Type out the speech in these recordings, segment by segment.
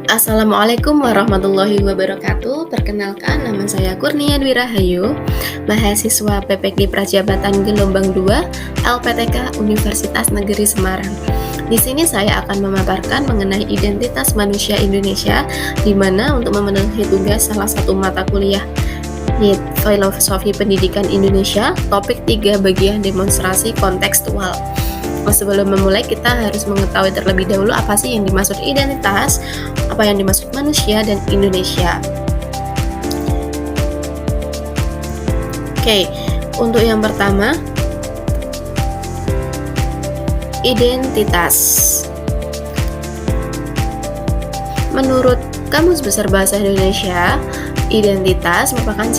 Assalamualaikum warahmatullahi wabarakatuh. Perkenalkan, nama saya Kurnia Dwi Rahayu, mahasiswa PPG Prajabatan Gelombang 2 LPTK Universitas Negeri Semarang. Di sini saya akan memaparkan mengenai identitas manusia Indonesia, di mana untuk memenuhi tugas salah satu mata kuliah yaitu Filosofi Pendidikan Indonesia, topik 3 bagian demonstrasi kontekstual. Sebelum memulai, kita harus mengetahui terlebih dahulu apa sih yang dimaksud identitas, apa yang dimaksud manusia dan Indonesia. Oke, untuk yang pertama, identitas. Menurut Kamus Besar Bahasa Indonesia, identitas merupakan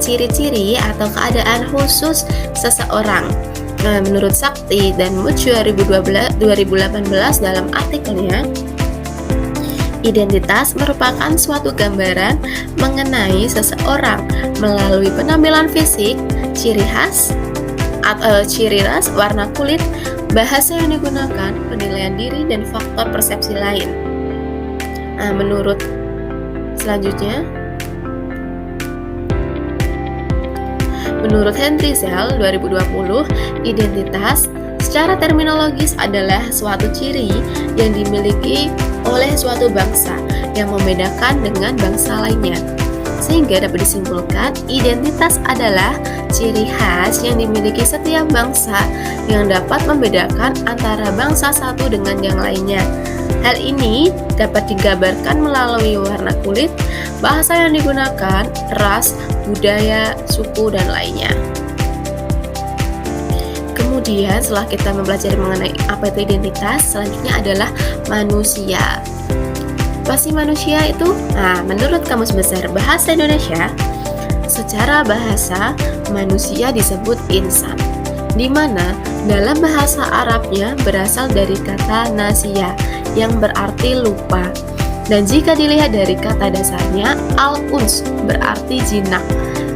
ciri-ciri atau keadaan khusus seseorang. Menurut Sakti dan Much 2018 dalam artikelnya, identitas merupakan suatu gambaran mengenai seseorang melalui penampilan fisik, ciri ras, warna kulit, bahasa yang digunakan, penilaian diri, dan faktor persepsi lain. Menurut selanjutnya, menurut Henry Zell 2020, identitas secara terminologis adalah suatu ciri yang dimiliki oleh suatu bangsa yang membedakan dengan bangsa lainnya. Sehingga dapat disimpulkan, identitas adalah ciri khas yang dimiliki setiap bangsa yang dapat membedakan antara bangsa satu dengan yang lainnya. Hal ini dapat digambarkan melalui warna kulit, bahasa yang digunakan, ras, budaya, suku, dan lainnya. Kemudian setelah kita mempelajari mengenai apa itu identitas, selanjutnya adalah manusia. Apa sih manusia itu? Menurut Kamus Besar Bahasa Indonesia, secara bahasa manusia disebut insan, di mana dalam bahasa Arabnya berasal dari kata nasia yang berarti lupa. Dan jika dilihat dari kata dasarnya, al-uns berarti jinak.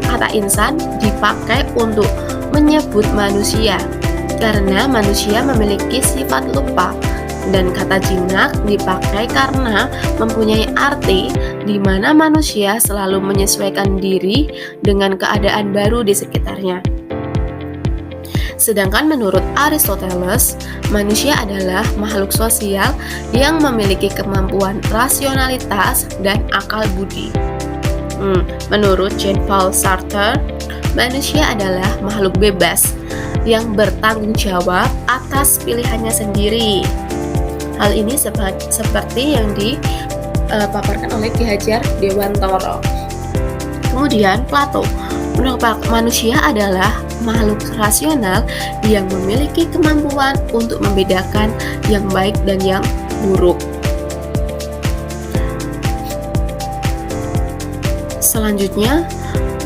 Kata insan dipakai untuk menyebut manusia karena manusia memiliki sifat lupa, dan kata jinak dipakai karena mempunyai arti di mana manusia selalu menyesuaikan diri dengan keadaan baru di sekitarnya. Sedangkan menurut Aristoteles, manusia adalah makhluk sosial yang memiliki kemampuan rasionalitas dan akal budi. Menurut Jean-Paul Sartre, manusia adalah makhluk bebas yang bertanggung jawab atas pilihannya sendiri. Hal ini seperti yang dipaparkan oleh Ki Hajar Dewantara. Kemudian Plato, manusia adalah makhluk rasional yang memiliki kemampuan untuk membedakan yang baik dan yang buruk. Selanjutnya,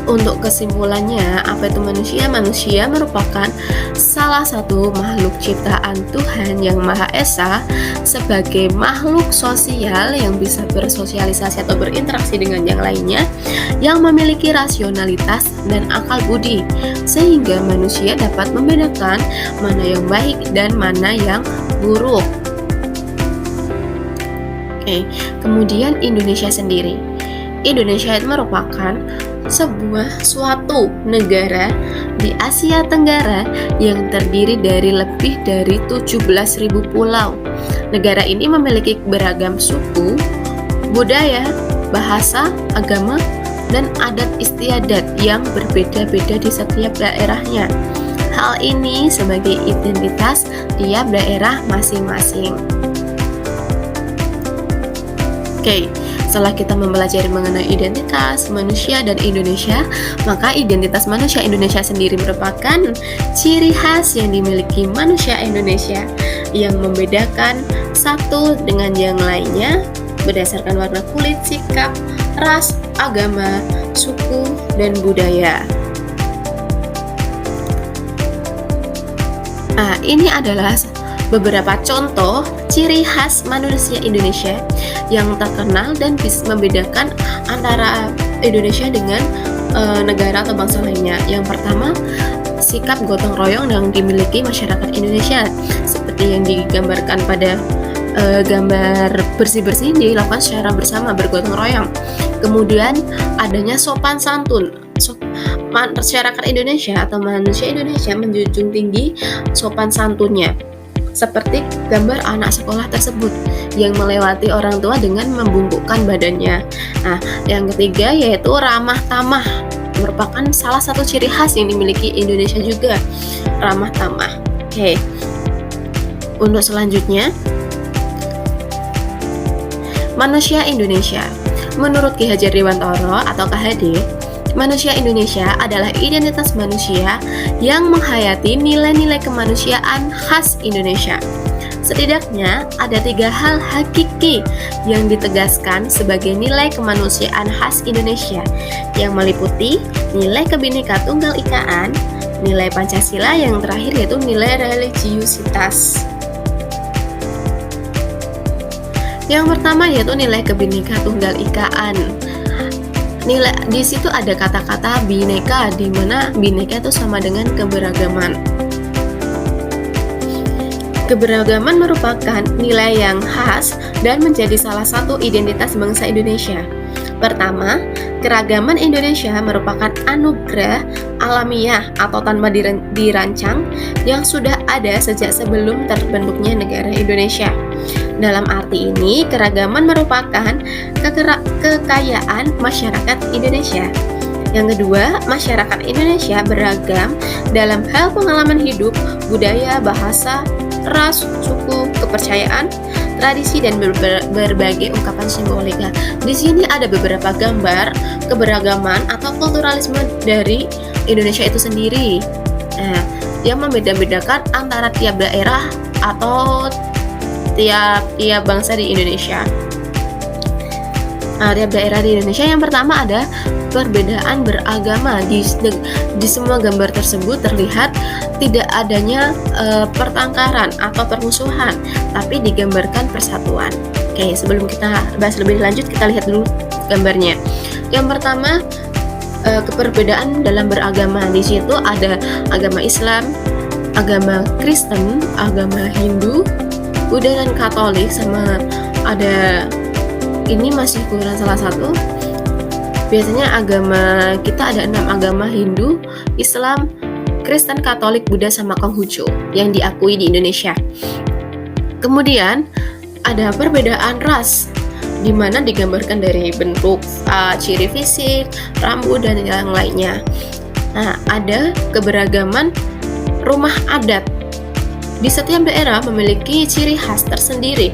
untuk kesimpulannya, apa itu manusia? Manusia merupakan salah satu makhluk ciptaan Tuhan Yang Maha Esa sebagai makhluk sosial yang bisa bersosialisasi atau berinteraksi dengan yang lainnya, yang memiliki rasionalitas dan akal budi, sehingga manusia dapat membedakan mana yang baik dan mana yang buruk. Kemudian Indonesia sendiri. Indonesia itu merupakan suatu negara di Asia Tenggara yang terdiri dari lebih dari 17.000 pulau. Negara ini memiliki beragam suku, budaya, bahasa, agama, dan adat istiadat yang berbeda-beda di setiap daerahnya. Hal ini sebagai identitas tiap daerah masing-masing. Setelah kita mempelajari mengenai identitas manusia dan Indonesia, maka identitas manusia Indonesia sendiri merupakan ciri khas yang dimiliki manusia Indonesia yang membedakan satu dengan yang lainnya berdasarkan warna kulit, sikap, ras, agama, suku, dan budaya. Ini adalah beberapa contoh ciri khas manusia Indonesia yang terkenal dan bisa membedakan antara Indonesia dengan negara atau bangsa lainnya. Yang pertama, sikap gotong royong yang dimiliki masyarakat Indonesia seperti yang digambarkan pada gambar bersih-bersih dilakukan secara bersama bergotong royong. Kemudian adanya sopan santun. Masyarakat Indonesia atau manusia Indonesia menjunjung tinggi sopan santunnya, seperti gambar anak sekolah tersebut yang melewati orang tua dengan membungkukkan badannya. Nah, yang ketiga yaitu ramah tamah, merupakan salah satu ciri khas yang dimiliki Indonesia juga, ramah tamah. Oke. Untuk selanjutnya, manusia Indonesia. Menurut Ki Hajar Dewantara atau KHD, manusia Indonesia adalah identitas manusia yang menghayati nilai-nilai kemanusiaan khas Indonesia. Setidaknya ada 3 hal hakiki yang ditegaskan sebagai nilai kemanusiaan khas Indonesia, yang meliputi nilai Bhinneka Tunggal Ikaan, nilai Pancasila, yang terakhir yaitu nilai religiusitas. Yang pertama yaitu nilai Bhinneka Tunggal Ikaan. Nilai di situ ada kata-kata bineka, di mana bineka itu sama dengan keberagaman. Keberagaman merupakan nilai yang khas dan menjadi salah satu identitas bangsa Indonesia. Pertama, keragaman Indonesia merupakan anugerah alamiah atau tanpa dirancang yang sudah ada sejak sebelum terbentuknya negara Indonesia. Dalam arti ini, keragaman merupakan kekayaan masyarakat Indonesia. Yang kedua, masyarakat Indonesia beragam dalam hal pengalaman hidup, budaya, bahasa, ras, suku, kepercayaan, tradisi, dan berbagai ungkapan simbolika. Di sini ada beberapa gambar keberagaman atau kulturalisme dari Indonesia itu sendiri. Nah, yang membeda-bedakan antara tiap daerah atau tiap bangsa di Indonesia. Tiap daerah di Indonesia. Yang pertama ada perbedaan beragama. Di semua gambar tersebut terlihat tidak adanya pertengkaran atau permusuhan, tapi digambarkan persatuan. Oke, sebelum kita bahas lebih lanjut, kita lihat dulu gambarnya. Yang pertama, keperbedaan dalam beragama. Di situ ada agama Islam, agama Kristen, agama Hindu, Buddha, dan Katolik, sama ada ini masih kurang salah satu. Biasanya agama kita ada 6 agama: Hindu, Islam, Kristen, Katolik, Buddha, sama Konghucu yang diakui di Indonesia. Kemudian ada perbedaan ras, di mana digambarkan dari bentuk, ciri fisik, rambut, dan yang lainnya. Nah, ada keberagaman rumah adat. Di setiap daerah memiliki ciri khas tersendiri.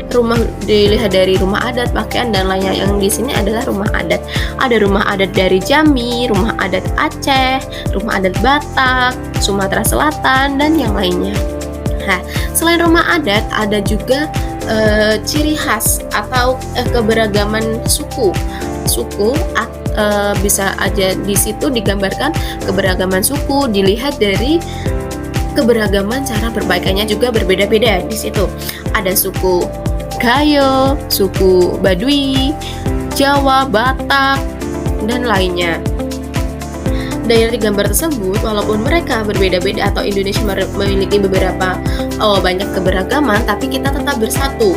Rumah dilihat dari rumah adat, pakaian, dan lainnya. Yang di sini adalah rumah adat. Ada rumah adat dari Jambi, rumah adat Aceh, rumah adat Batak, Sumatera Selatan, dan yang lainnya. Nah, selain rumah adat, ada juga ciri khas atau keberagaman suku. Bisa aja di situ digambarkan keberagaman suku, dilihat dari keberagaman cara perbaikannya juga berbeda-beda. Di situ ada suku Gayo, suku Baduy, Jawa, Batak, dan lainnya. Dari gambar tersebut, walaupun mereka berbeda-beda atau Indonesia memiliki banyak keberagaman, tapi kita tetap bersatu.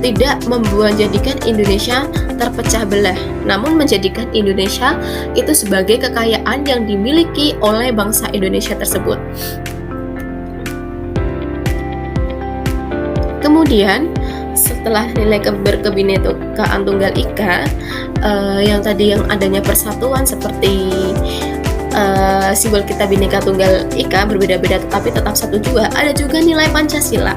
Tidak menjadikan Indonesia terpecah belah, namun menjadikan Indonesia itu sebagai kekayaan yang dimiliki oleh bangsa Indonesia tersebut. Kemudian setelah nilai keberkebinekaan tunggal ika, yang tadi yang adanya persatuan seperti simbol kita Bhinneka Tunggal Ika berbeda-beda tetapi tetap satu juga, ada juga nilai Pancasila.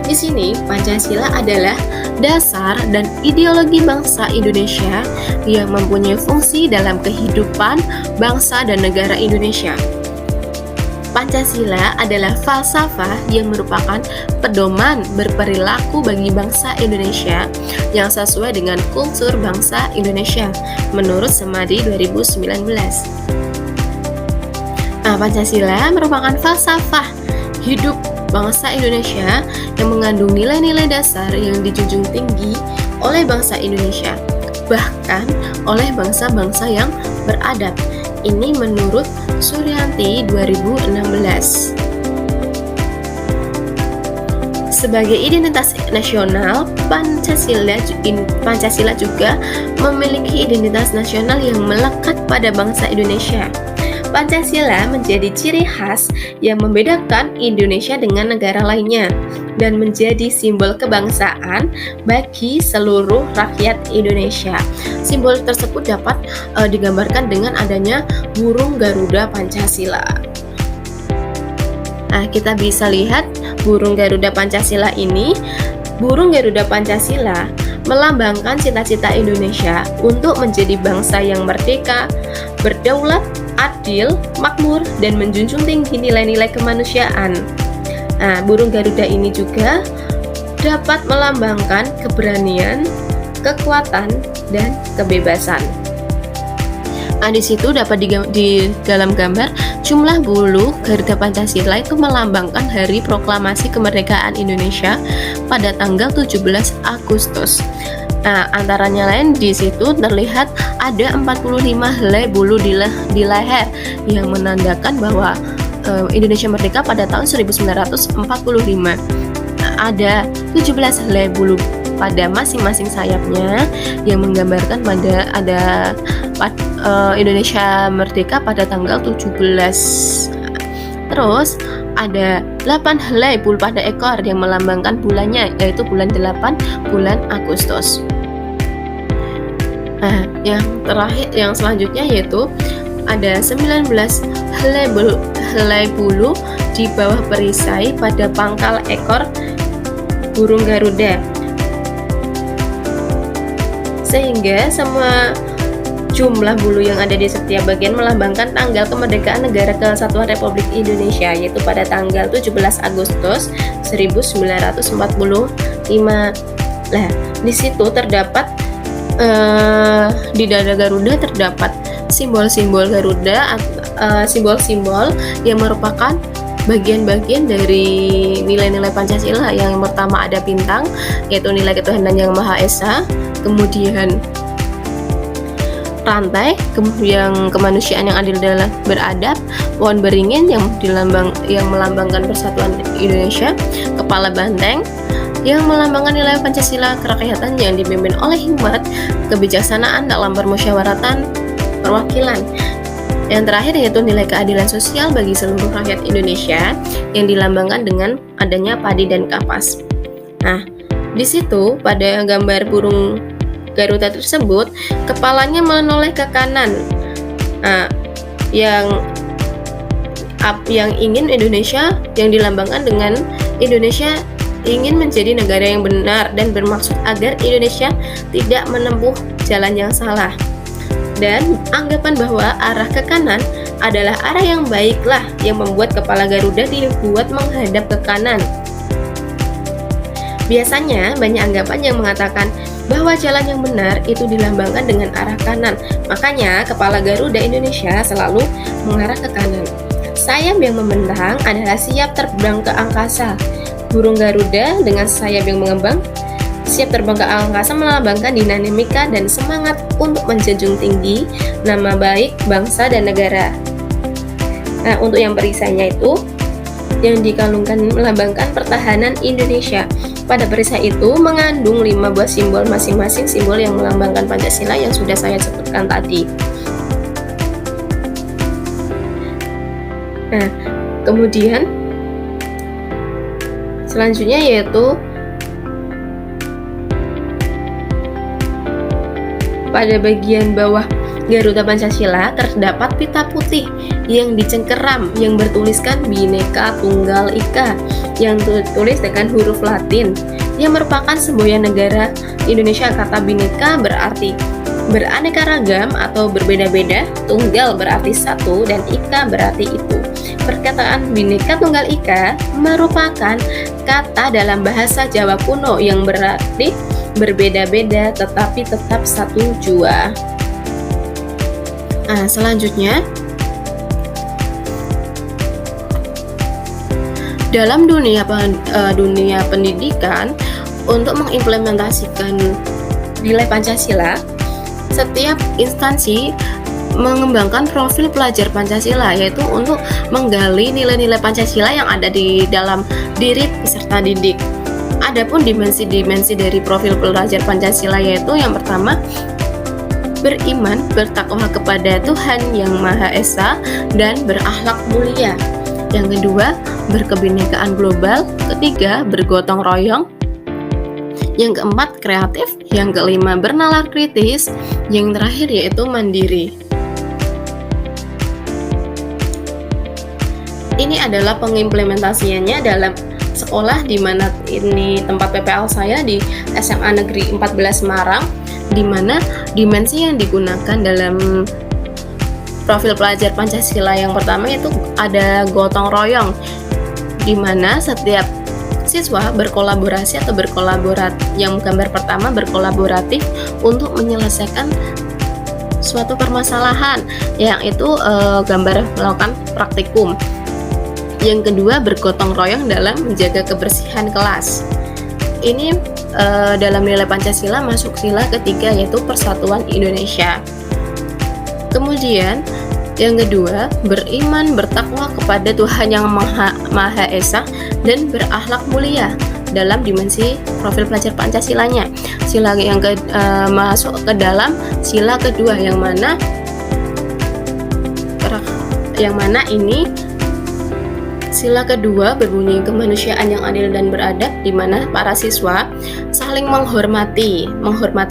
Di sini Pancasila adalah dasar dan ideologi bangsa Indonesia yang mempunyai fungsi dalam kehidupan bangsa dan negara Indonesia. Pancasila adalah falsafah yang merupakan pedoman berperilaku bagi bangsa Indonesia yang sesuai dengan kultur bangsa Indonesia menurut Semadi 2019. Pancasila merupakan falsafah hidup bangsa Indonesia yang mengandung nilai-nilai dasar yang dijunjung tinggi oleh bangsa Indonesia, bahkan oleh bangsa-bangsa yang beradab. Ini menurut Suryanti 2016. Sebagai identitas nasional, Pancasila juga memiliki identitas nasional yang melekat pada bangsa Indonesia. Pancasila menjadi ciri khas yang membedakan Indonesia dengan negara lainnya dan menjadi simbol kebangsaan bagi seluruh rakyat Indonesia. Simbol tersebut dapat digambarkan dengan adanya burung Garuda Pancasila. Nah, kita bisa lihat burung Garuda Pancasila ini. Burung Garuda Pancasila melambangkan cita-cita Indonesia untuk menjadi bangsa yang merdeka, berdaulat, adil, makmur, dan menjunjung tinggi nilai-nilai kemanusiaan. Nah, burung Garuda ini juga dapat melambangkan keberanian, kekuatan, dan kebebasan. Nah, di situ dapat di dalam gambar jumlah bulu Garuda Pancasila itu melambangkan hari proklamasi kemerdekaan Indonesia pada tanggal 17 Agustus. Nah, antaranya lain di situ terlihat ada 45 helai bulu di leher yang menandakan bahwa Indonesia merdeka pada tahun 1945. Nah, ada 17 helai bulu pada masing-masing sayapnya yang menggambarkan Indonesia merdeka pada tanggal 17. Terus ada 8 helai bulu pada ekor yang melambangkan bulannya, yaitu bulan 8, bulan Agustus. Nah, yang selanjutnya yaitu ada 19 helai bulu di bawah perisai pada pangkal ekor burung Garuda. Sehingga semua jumlah bulu yang ada di setiap bagian melambangkan tanggal kemerdekaan Negara Kesatuan Republik Indonesia, yaitu pada tanggal 17 Agustus 1945. Nah, di situ terdapat di dada Garuda terdapat simbol-simbol Garuda, simbol-simbol yang merupakan bagian-bagian dari nilai-nilai Pancasila. Yang pertama ada bintang, yaitu nilai ketuhanan yang Maha Esa, kemudian rantai, kemudian kemanusiaan yang adil dalam beradab, pohon beringin yang melambangkan persatuan Indonesia, kepala banteng yang melambangkan nilai Pancasila, kerakyatan yang dipimpin oleh hikmat, kebijaksanaan dalam permusyawaratan perwakilan. Yang terakhir yaitu nilai keadilan sosial bagi seluruh rakyat Indonesia yang dilambangkan dengan adanya padi dan kapas. Nah, di situ pada gambar burung Garuda tersebut, kepalanya menoleh ke kanan. Nah, yang ingin Indonesia, yang dilambangkan dengan Indonesia ingin menjadi negara yang benar dan bermaksud agar Indonesia tidak menempuh jalan yang salah. Dan anggapan bahwa arah ke kanan adalah arah yang baiklah yang membuat kepala Garuda dibuat menghadap ke kanan. Biasanya banyak anggapan yang mengatakan bahwa jalan yang benar itu dilambangkan dengan arah kanan. Makanya kepala Garuda Indonesia selalu mengarah ke kanan. Sayap yang membentang adalah siap terbang ke angkasa. Burung Garuda dengan sayap yang mengembang siap terbang ke angkasa melambangkan dinamika dan semangat untuk menjunjung tinggi nama baik bangsa dan negara. Nah, untuk yang perisainya itu yang dikalungkan melambangkan pertahanan Indonesia. Pada perisai itu mengandung 5 buah simbol, masing-masing simbol yang melambangkan Pancasila yang sudah saya sebutkan tadi. Nah, kemudian selanjutnya yaitu pada bagian bawah Garuda Pancasila terdapat pita putih yang dicengkeram yang bertuliskan Bhinneka Tunggal Ika yang tertulis dengan huruf Latin yang merupakan semboyan negara Indonesia. Kata Bhinneka berarti beraneka ragam atau berbeda-beda, tunggal berarti satu, dan ika berarti itu. Perkataan Bhinneka Tunggal Ika merupakan kata dalam bahasa Jawa kuno yang berarti berbeda-beda tetapi tetap satu jua. Nah, selanjutnya dalam dunia pendidikan, untuk mengimplementasikan nilai Pancasila, setiap instansi mengembangkan profil pelajar Pancasila, yaitu untuk menggali nilai-nilai Pancasila yang ada di dalam diri peserta didik. Adapun dimensi-dimensi dari profil pelajar Pancasila yaitu yang pertama, beriman, bertakwa kepada Tuhan Yang Maha Esa dan berakhlak mulia. Yang kedua, berkebinekaan global. Ketiga, bergotong royong. Yang keempat, kreatif. Yang kelima, bernalar kritis. Yang terakhir yaitu mandiri. Ini adalah pengimplementasiannya dalam sekolah, di mana ini tempat PPL saya di SMA Negeri 14 Semarang, di mana dimensi yang digunakan dalam profil pelajar Pancasila yang pertama itu ada gotong royong, di mana setiap siswa berkolaborasi atau yang gambar pertama berkolaboratif untuk menyelesaikan suatu permasalahan, yang itu gambar melakukan praktikum. Yang kedua, bergotong royong dalam menjaga kebersihan kelas. Ini dalam nilai Pancasila masuk sila ketiga, yaitu Persatuan Indonesia. Kemudian yang kedua, beriman, bertakwa kepada Tuhan Yang Maha Esa dan berakhlak mulia dalam dimensi profil pelajar Pancasilanya. Sila yang masuk ke dalam sila kedua, yang mana ini sila kedua berbunyi kemanusiaan yang adil dan beradab, di mana para siswa saling menghormati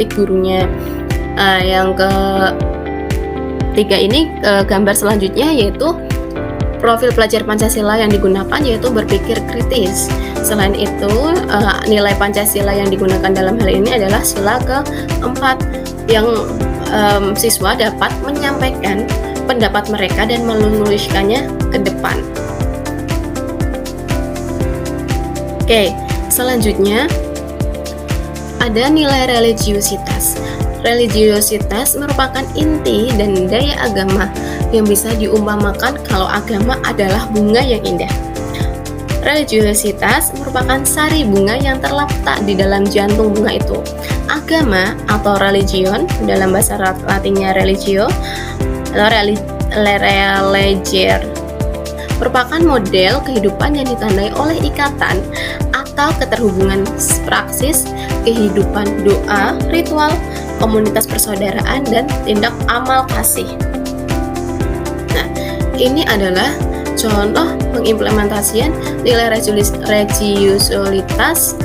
gurunya. Yang ketiga ini gambar selanjutnya yaitu profil pelajar Pancasila yang digunakan yaitu berpikir kritis. Selain itu, nilai Pancasila yang digunakan dalam hal ini adalah sila keempat, yang siswa dapat menyampaikan pendapat mereka dan menuliskannya ke depan. Oke, selanjutnya ada nilai religiositas. Religiositas merupakan inti dan daya agama yang bisa diumpamakan kalau agama adalah bunga yang indah. Religiositas merupakan sari bunga yang terletak di dalam jantung bunga itu. Agama atau religion, dalam bahasa Latinnya religio atau religere, merupakan model kehidupan yang ditandai oleh ikatan atau keterhubungan praksis kehidupan, doa, ritual, komunitas persaudaraan, dan tindak amal kasih. Nah, ini adalah contoh pengimplementasian nilai religiositas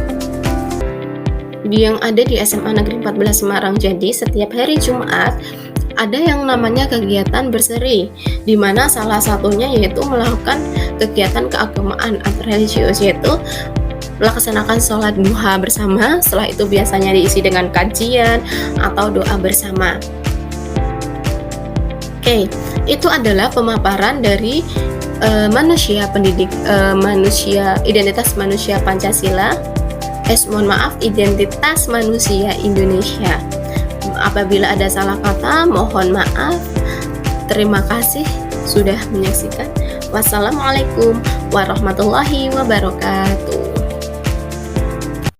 yang ada di SMA Negeri 14 Semarang. Jadi, setiap hari Jumat ada yang namanya kegiatan berseri, di mana salah satunya yaitu melakukan kegiatan keagamaan atau religius, yaitu melaksanakan sholat duha bersama. Setelah itu biasanya diisi dengan kajian atau doa bersama. Oke, itu adalah pemaparan dari identitas manusia Pancasila. Identitas manusia Indonesia. Apabila ada salah kata, mohon maaf. Terima kasih sudah menyaksikan. Wassalamualaikum warahmatullahi wabarakatuh.